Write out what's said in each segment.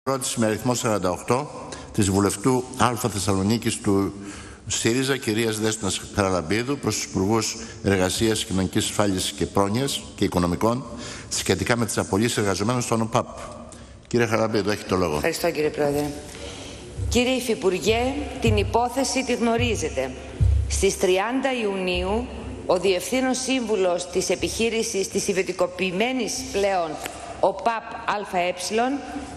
Ερώτηση με αριθμό 48 της βουλευτού Α Θεσσαλονίκης του ΣΥΡΙΖΑ, κυρίας Δέσποινας Χαραλαμπίδου, προς τους Υπουργούς Εργασίας, Κοινωνικής Ασφάλισης και Πρόνοιας και Οικονομικών σχετικά με τις απολύσεις εργαζομένων στον ΟΠΑΠ. Κύριε Χαραλαμπίδου, έχει το λόγο. Ευχαριστώ, κύριε Πρόεδρε. Κύριε Υφυπουργέ, την υπόθεση τη γνωρίζετε. Στις 30 Ιουνίου, ο Διευθύνων Σύμβουλος της επιχείρησης της ιδιωτικοποιημένης πλέον ΟΠΑΠ ΑΕ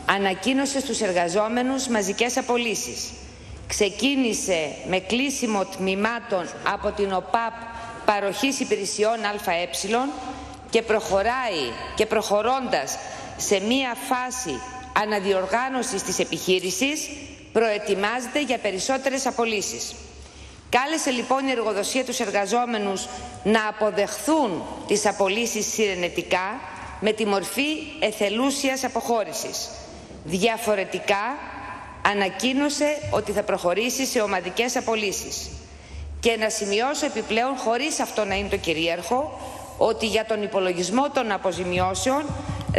ανακοίνωσε στους εργαζόμενους μαζικές απολύσεις. Ξεκίνησε με κλείσιμο τμήματων από την ΟΠΑΠ παροχής υπηρεσιών ΑΕ και προχωρώντας σε μία φάση αναδιοργάνωσης της επιχείρησης, προετοιμάζεται για περισσότερες απολύσεις. Κάλεσε λοιπόν η εργοδοσία τους εργαζόμενους να αποδεχθούν τις απολύσεις συνενετικά με τη μορφή εθελούσιας αποχώρησης. Διαφορετικά, ανακοίνωσε ότι θα προχωρήσει σε ομαδικές απολύσεις. Και να σημειώσω επιπλέον, χωρίς αυτό να είναι το κυρίαρχο, ότι για τον υπολογισμό των αποζημιώσεων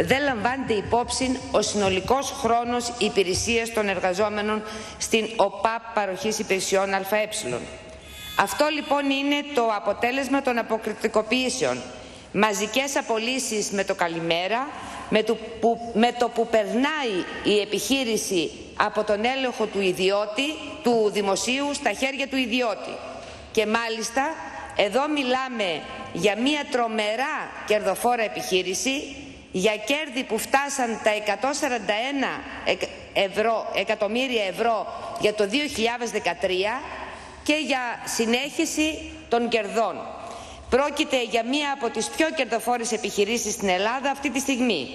δεν λαμβάνεται υπόψη ο συνολικός χρόνος υπηρεσίας των εργαζόμενων στην ΟΠΑΠ παροχής υπηρεσιών ΑΕ. Αυτό λοιπόν είναι το αποτέλεσμα των αποκριτικοποιήσεων. Μαζικές απολύσεις με το καλημέρα, με το που περνάει η επιχείρηση από τον έλεγχο του δημοσίου στα χέρια του ιδιώτη. Και μάλιστα εδώ μιλάμε για μια τρομερά κερδοφόρα επιχείρηση, για κέρδη που φτάσαν τα 141 εκατομμύρια ευρώ για το 2013 και για συνέχιση των κερδών. Πρόκειται για μία από τις πιο κερδοφόρες επιχειρήσεις στην Ελλάδα αυτή τη στιγμή.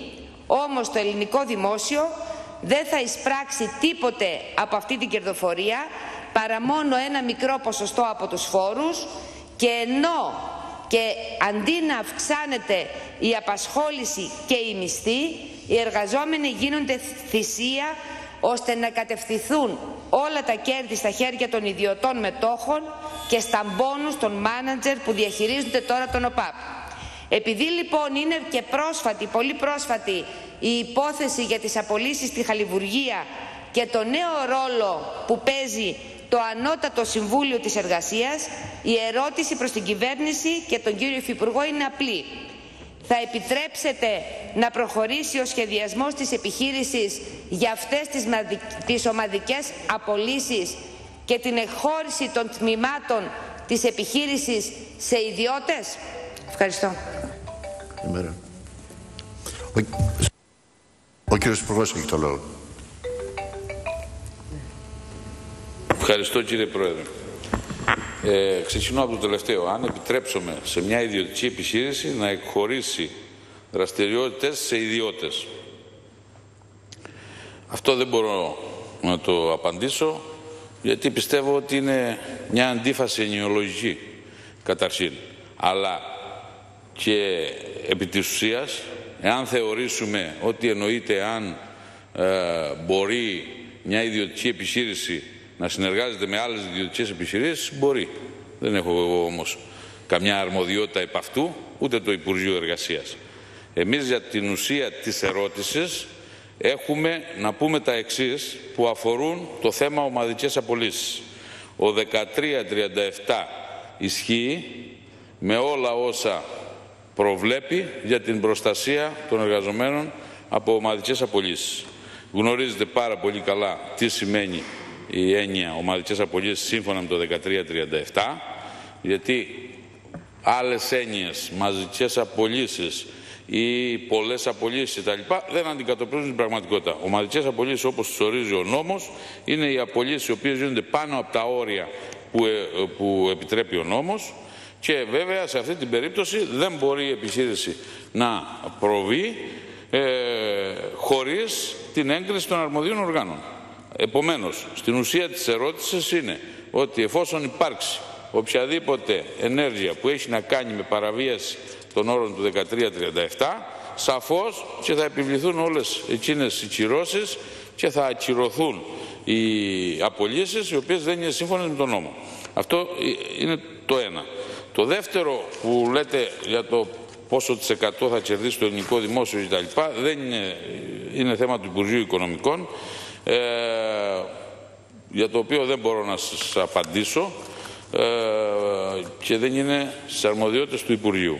Όμως το ελληνικό δημόσιο δεν θα εισπράξει τίποτε από αυτή την κερδοφορία παρά μόνο ένα μικρό ποσοστό από τους φόρους, και αντί να αυξάνεται η απασχόληση και η μισθή, οι εργαζόμενοι γίνονται θυσία ώστε να κατευθυνθούν όλα τα κέρδη στα χέρια των ιδιωτών μετόχων και στα μπόνους των μάνατζερ που διαχειρίζονται τώρα τον ΟΠΑΠ. Επειδή λοιπόν είναι και πολύ πρόσφατη η υπόθεση για τις απολύσεις στη χαλιβουργία και το νέο ρόλο που παίζει το Ανώτατο Συμβούλιο της Εργασίας, η ερώτηση προς την κυβέρνηση και τον κύριο Υφυπουργό είναι απλή. Θα επιτρέψετε να προχωρήσει ο σχεδιασμός της επιχείρησης για αυτές τις ομαδικές απολύσεις και την εκχώρηση των τμήματων της επιχείρησης σε ιδιώτες? Ευχαριστώ. Ο κύριος Υπουργός έχει το λόγο. Ευχαριστώ, κύριε Πρόεδρε. Ξεκινώ από το τελευταίο. Αν επιτρέψουμε σε μια ιδιωτική επιχείρηση να εκχωρήσει δραστηριότητες σε ιδιώτες, αυτό δεν μπορώ να το απαντήσω, γιατί πιστεύω ότι είναι μια αντίφαση ενοιολογική καταρχήν. Αλλά και επί της ουσίας, εάν θεωρήσουμε ότι εννοείται αν μπορεί μια ιδιωτική επιχείρηση να συνεργάζεται με άλλες ιδιωτικές επιχειρήσεις, μπορεί. Δεν έχω εγώ όμως καμιά αρμοδιότητα επ' αυτού, ούτε το Υπουργείο Εργασίας. Εμείς για την ουσία της ερώτησης έχουμε να πούμε τα εξής που αφορούν το θέμα ομαδικές απολύσεις. Ο 1337 ισχύει με όλα όσα προβλέπει για την προστασία των εργαζομένων από ομαδικές απολύσεις. Γνωρίζετε πάρα πολύ καλά τι σημαίνει η έννοια ομαδικές απολύσεις σύμφωνα με το 1337, γιατί άλλες έννοιες, μαζικές απολύσεις ή πολλές απολύσεις κτλ. Δεν αντικατοπτρίζουν την πραγματικότητα. Ομαδικές απολύσεις, όπως τις ορίζει ο νόμος, είναι οι απολύσεις οι οποίες γίνονται πάνω από τα όρια που επιτρέπει ο νόμος, και βέβαια σε αυτή την περίπτωση δεν μπορεί η επιχείρηση να προβεί χωρίς την έγκριση των αρμοδίων οργάνων. Επομένως, στην ουσία της ερώτησης είναι ότι εφόσον υπάρξει οποιαδήποτε ενέργεια που έχει να κάνει με παραβίαση των όρων του 1337, σαφώς και θα επιβληθούν όλες εκείνες οι κυρώσεις και θα ακυρωθούν οι απολύσεις οι οποίες δεν είναι σύμφωνες με τον νόμο. Αυτό είναι το ένα. Το δεύτερο που λέτε για το πόσο της εκατό θα κερδίσει το ελληνικό δημόσιο κτλ. Δεν είναι είναι θέμα του Υπουργείου Οικονομικών, για το οποίο δεν μπορώ να σας απαντήσω και δεν είναι στις αρμοδιότητες του Υπουργείου.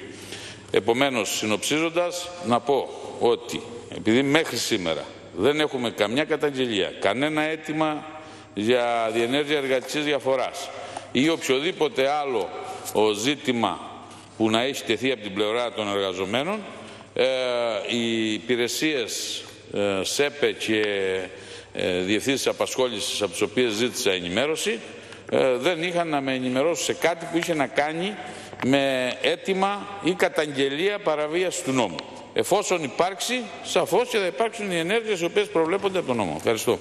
Επομένως, συνοψίζοντας, να πω ότι επειδή μέχρι σήμερα δεν έχουμε καμιά καταγγελία, κανένα αίτημα για διενέργεια εργατικής διαφοράς ή οποιοδήποτε άλλο ζήτημα που να έχει τεθεί από την πλευρά των εργαζομένων, οι υπηρεσίες ΣΕΠΕ και διευθύνσεις απασχόλησης από τις οποίες ζήτησα ενημέρωση δεν είχαν να με ενημερώσουν σε κάτι που είχε να κάνει με αίτημα ή καταγγελία παραβίαση του νόμου. Εφόσον υπάρξει, σαφώς και θα υπάρξουν οι ενέργειες οι οποίες προβλέπονται από τον νόμο. Ευχαριστώ.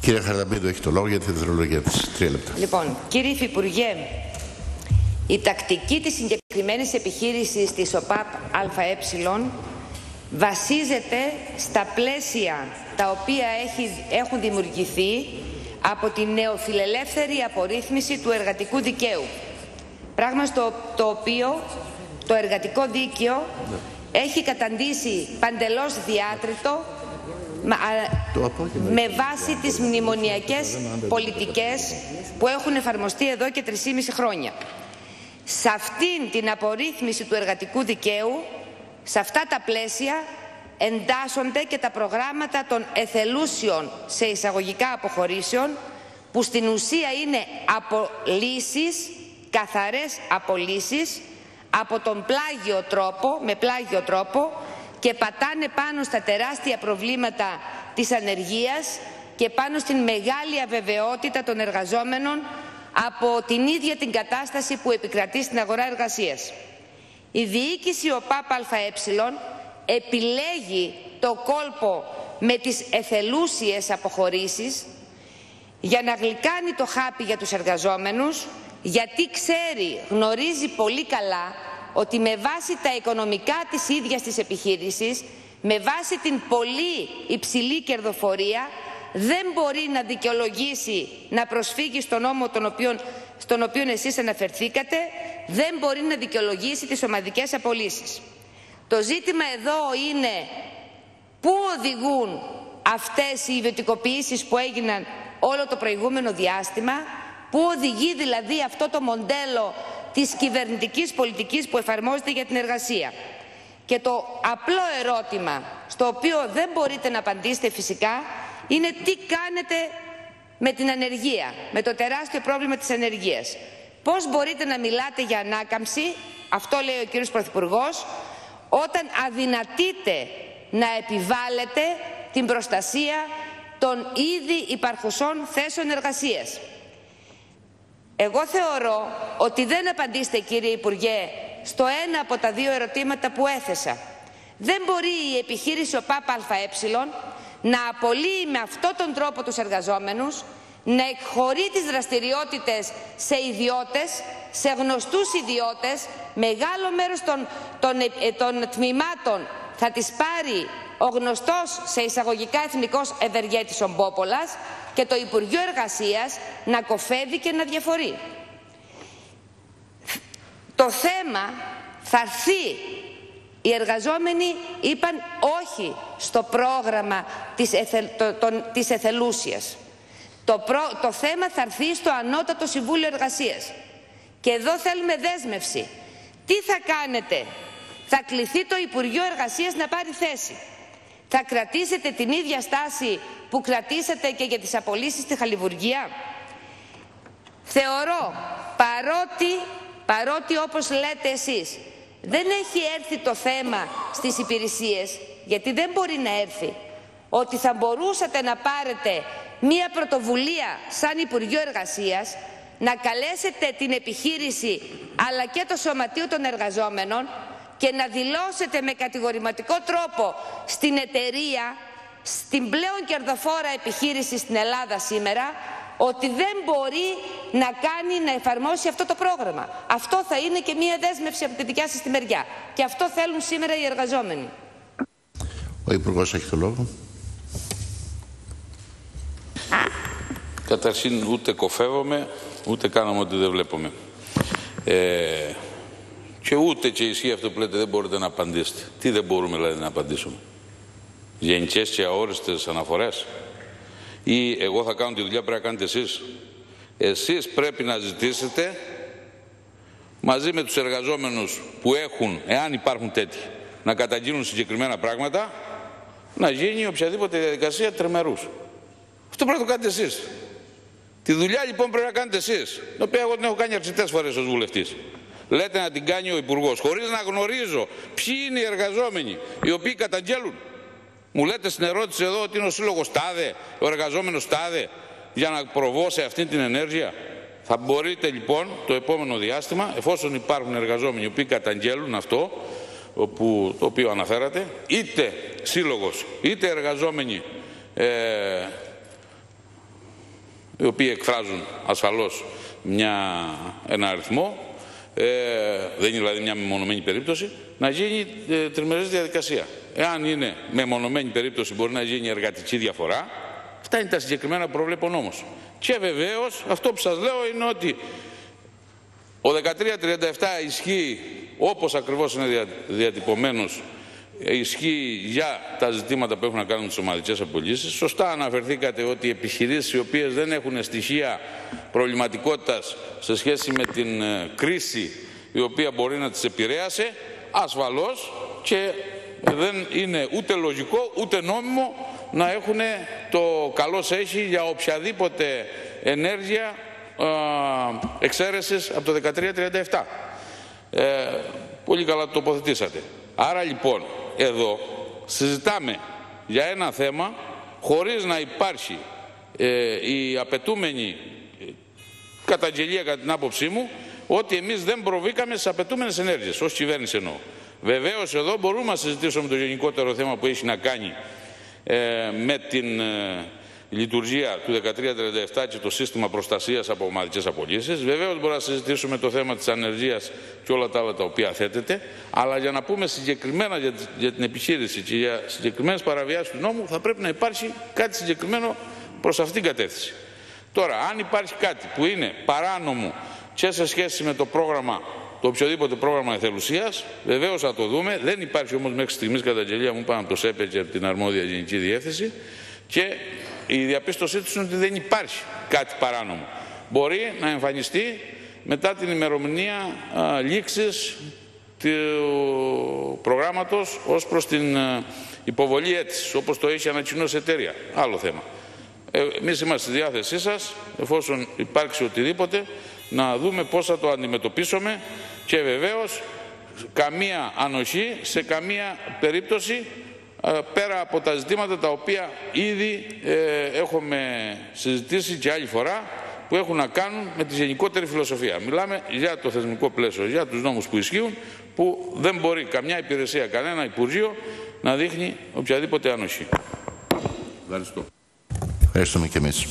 Κύριε Χαραλαμπίδου, έχει το λόγο για τη δευτερολογία της. 3 λεπτά. Λοιπόν, κύριε Υφυπουργέ, η τακτική της συγκεκριμένης επιχείρησης της ΟΠΑΠ ΑΕ βασίζεται στα πλαίσια τα οποία έχουν δημιουργηθεί από τη νεοφιλελεύθερη απορρίθμιση του εργατικού δικαίου. Πράγμα το οποίο το εργατικό δίκαιο έχει καταντήσει παντελώς διάτριτο με βάση τις μνημονιακές πολιτικές που έχουν εφαρμοστεί εδώ και 3,5 χρόνια. Σε αυτήν την απορρίθμιση του εργατικού δικαίου, σε αυτά τα πλαίσια εντάσσονται και τα προγράμματα των εθελούσιων σε εισαγωγικά αποχωρήσεων, που στην ουσία είναι απολύσεις, καθαρές απολύσεις από τον πλάγιο τρόπο, με πλάγιο τρόπο, και πατάνε πάνω στα τεράστια προβλήματα της ανεργίας και πάνω στην μεγάλη αβεβαιότητα των εργαζόμενων από την ίδια την κατάσταση που επικρατεί στην αγορά εργασίας. Η διοίκηση ΟΠΑΠ ΑΕ επιλέγει το κόλπο με τις εθελούσιες αποχωρήσεις για να γλυκάνει το χάπι για τους εργαζόμενους, γιατί γνωρίζει πολύ καλά ότι με βάση τα οικονομικά της ίδιας της επιχείρησης, με βάση την πολύ υψηλή κερδοφορία, δεν μπορεί να δικαιολογήσει να προσφύγει στον νόμο στον οποίο εσείς αναφερθήκατε, δεν μπορεί να δικαιολογήσει τις ομαδικές απολύσεις. Το ζήτημα εδώ είναι πού οδηγούν αυτές οι ιδιωτικοποιήσεις που έγιναν όλο το προηγούμενο διάστημα, πού οδηγεί δηλαδή αυτό το μοντέλο της κυβερνητικής πολιτικής που εφαρμόζεται για την εργασία. Και το απλό ερώτημα, στο οποίο δεν μπορείτε να απαντήσετε φυσικά, είναι τι κάνετε με την ανεργία, με το τεράστιο πρόβλημα της ανεργίας. Πώς μπορείτε να μιλάτε για ανάκαμψη, αυτό λέει ο κύριος Πρωθυπουργός, όταν αδυνατείτε να επιβάλλετε την προστασία των ήδη υπαρχουσών θέσεων εργασίας. Εγώ θεωρώ ότι δεν απαντήσετε, κύριε Υπουργέ, στο ένα από τα δύο ερωτήματα που έθεσα. Δεν μπορεί η επιχείρηση ΟΠΑΠ ΑΕ να απολύει με αυτόν τον τρόπο τους εργαζόμενους, να εκχωρεί τις δραστηριότητες σε ιδιώτες, σε γνωστούς ιδιώτες. Μεγάλο μέρος των τμήματων θα τις πάρει ο γνωστός σε εισαγωγικά εθνικός ευεργέτης ο Μπόπολας, και το Υπουργείο Εργασίας να κοφεύει και να διαφορεί. Το θέμα θα έρθει. Οι εργαζόμενοι είπαν όχι στο πρόγραμμα της εθελούσιας. Το θέμα θα έρθει στο Ανώτατο Συμβούλιο Εργασίας. Και εδώ θέλουμε δέσμευση. Τι θα κάνετε? Θα κληθεί το Υπουργείο Εργασίας να πάρει θέση. Θα κρατήσετε την ίδια στάση που κρατήσατε και για τις απολύσεις στη χαλιβουργία? Θεωρώ, παρότι όπως λέτε εσείς δεν έχει έρθει το θέμα στις υπηρεσίες, γιατί δεν μπορεί να έρθει, ότι θα μπορούσατε να πάρετε μία πρωτοβουλία σαν Υπουργείο Εργασίας, να καλέσετε την επιχείρηση αλλά και το Σωματείο των Εργαζόμενων και να δηλώσετε με κατηγορηματικό τρόπο στην εταιρεία, στην πλέον κερδοφόρα επιχείρηση στην Ελλάδα σήμερα, ότι δεν μπορεί να εφαρμόσει αυτό το πρόγραμμα. Αυτό θα είναι και μία δέσμευση από τη δικιά σας τη μεριά. Και αυτό θέλουν σήμερα οι εργαζόμενοι. Ο Υπουργός έχει το λόγο. Καταρχήν ούτε κοφεύομαι, ούτε κάναμε ότι δεν βλέπουμε. Και ούτε και ισχύει αυτό που λέτε δεν μπορείτε να απαντήσετε. Τι δεν μπορούμε δηλαδή να απαντήσουμε? γενικές και αόριστες αναφορές, ή εγώ θα κάνω τη δουλειά, πρέπει να κάνετε εσείς? Εσείς πρέπει να ζητήσετε μαζί με τους εργαζόμενους που έχουν, εάν υπάρχουν τέτοιοι, να καταγγείλουν συγκεκριμένα πράγματα, να γίνει οποιαδήποτε διαδικασία τριμερούς. Αυτό πρέπει να το κάνετε εσείς. Τη δουλειά λοιπόν πρέπει να κάνετε εσείς, την οποία εγώ την έχω κάνει αρκετές φορές ως βουλευτής. Λέτε να την κάνει ο Υπουργός, χωρίς να γνωρίζω ποιοι είναι οι εργαζόμενοι οι οποίοι καταγγέλουν. Μου λέτε στην ερώτηση εδώ ότι είναι ο σύλλογος ΤΑΔΕ, ο εργαζόμενος ΤΑΔΕ, για να προβώ σε αυτή την ενέργεια. Θα μπορείτε λοιπόν το επόμενο διάστημα, εφόσον υπάρχουν εργαζόμενοι οι οποίοι καταγγέλουν αυτό το οποίο αναφέρατε, είτε σύλλογος είτε εργαζόμενοι οι οποίοι εκφράζουν ασφαλώς ένα αριθμό, δεν είναι δηλαδή μια μεμονωμένη περίπτωση, να γίνει τριμερής διαδικασία. Εάν είναι μεμονωμένη περίπτωση, μπορεί να γίνει εργατική διαφορά. Αυτά είναι τα συγκεκριμένα που προβλέπει ο νόμος. Και βεβαίως αυτό που σας λέω είναι ότι ο 1337 ισχύει όπως ακριβώς είναι διατυπωμένος, ισχύει για τα ζητήματα που έχουν να κάνουν με τις ομαδικές απολύσεις. Σωστά αναφερθήκατε ότι οι επιχειρήσεις οι οποίες δεν έχουν στοιχεία προβληματικότητας σε σχέση με την κρίση η οποία μπορεί να τις επηρέασε, ασφαλώς και δεν είναι ούτε λογικό ούτε νόμιμο να έχουν το καλώς έχει για οποιαδήποτε ενέργεια εξαίρεσης από το 1337. Πολύ καλά το τοποθετήσατε. Άρα λοιπόν εδώ συζητάμε για ένα θέμα χωρίς να υπάρχει η απαιτούμενη καταγγελία, κατά την άποψή μου, ότι εμείς δεν προβήκαμε στις απαιτούμενες ενέργειες, ως κυβέρνηση εννοώ. Βεβαίως εδώ μπορούμε να συζητήσουμε το γενικότερο θέμα που έχει να κάνει με την λειτουργία του 1337 και το σύστημα προστασίας από ομαδικές απολύσεις. Βεβαίως μπορούμε να συζητήσουμε το θέμα της ανεργίας και όλα τα άλλα τα οποία θέτεται, αλλά για να πούμε συγκεκριμένα για την επιχείρηση και για συγκεκριμένες παραβιάσεις του νόμου θα πρέπει να υπάρχει κάτι συγκεκριμένο προς αυτήν την κατεύθυνση. Τώρα, αν υπάρχει κάτι που είναι παράνομο και σε σχέση με το πρόγραμμα, το οποιοδήποτε πρόγραμμα εθελουσίας, βεβαίως θα το δούμε. Δεν υπάρχει όμως μέχρι στιγμής καταγγελία μου πάνω από το ΣΕΠΕ και από την αρμόδια Γενική Διεύθυνση, και η διαπίστωσή τους είναι ότι δεν υπάρχει κάτι παράνομο. Μπορεί να εμφανιστεί μετά την ημερομηνία λήξης του προγράμματος ως προς την υποβολή αίτησης, όπως το έχει ανακοινώσει η εταιρεία. Άλλο θέμα. Εμείς είμαστε στη διάθεσή σας, εφόσον υπάρξει οτιδήποτε, να δούμε πώς θα το αντιμετωπίσουμε, και βεβαίως καμία ανοχή σε καμία περίπτωση, πέρα από τα ζητήματα τα οποία ήδη έχουμε συζητήσει και άλλη φορά, που έχουν να κάνουν με τη γενικότερη φιλοσοφία. Μιλάμε για το θεσμικό πλαίσιο, για τους νόμους που ισχύουν, που δεν μπορεί καμιά υπηρεσία, κανένα Υπουργείο να δείχνει οποιαδήποτε ανοχή. Ευχαριστώ. Ευχαριστούμε και εμείς.